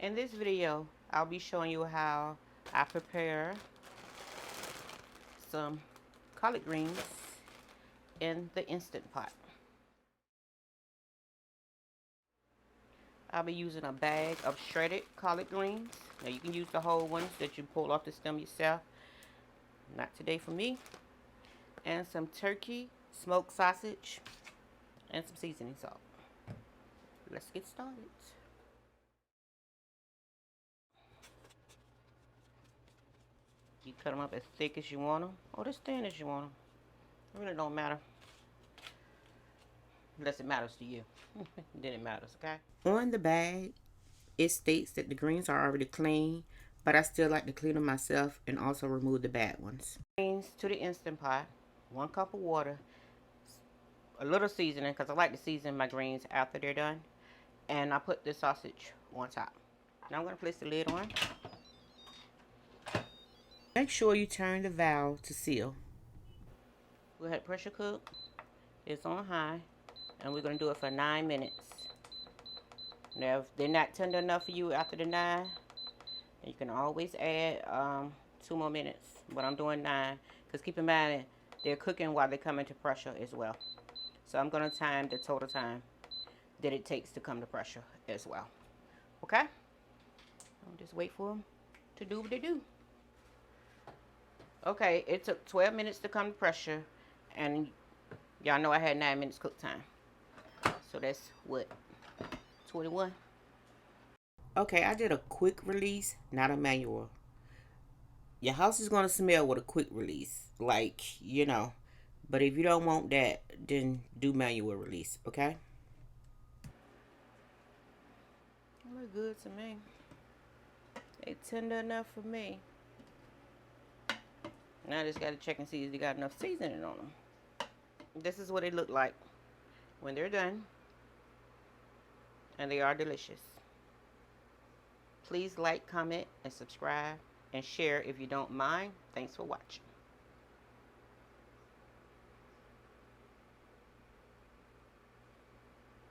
In this video, I'll be showing you how I prepare some collard greens in the Instant Pot. I'll be using a bag of shredded collard greens. Now you can use the whole ones that you pull off the stem yourself. Not today for me. And some turkey, smoked sausage, and some seasoning salt. Let's get started. You cut them up as thick as you want them, or as thin as you want them. It really don't matter. Unless it matters to you. Then it matters, okay? On the bag, it states that the greens are already clean, but I still like to clean them myself and also remove the bad ones. Greens to the Instant Pot, 1 cup of water, a little seasoning, because I like to season my greens after they're done, and I put the sausage on top. Now I'm going to place the lid on. Make sure you turn the valve to seal. Go ahead, pressure cook. It's on high, and we're going to do it for 9 minutes. Now, if they're not tender enough for you after the 9, you can always add 2 more minutes. But I'm doing 9, because keep in mind, they're cooking while they come into pressure as well. So I'm going to time the total time that it takes to come to pressure as well. Okay? I'll just wait for them to do what they do. Okay, it took 12 minutes to come to pressure, and y'all know I had 9 minutes cook time. So that's what, 21? Okay, I did a quick release, not a manual. Your house is going to smell with a quick release, like, you know. But if you don't want that, then do manual release, okay? They look good to me. They tender enough for me. Now I just got to check and see if they got enough seasoning on them. This is what they look like when they're done. And they are delicious. Please like, comment, and subscribe. And share if you don't mind. Thanks for watching.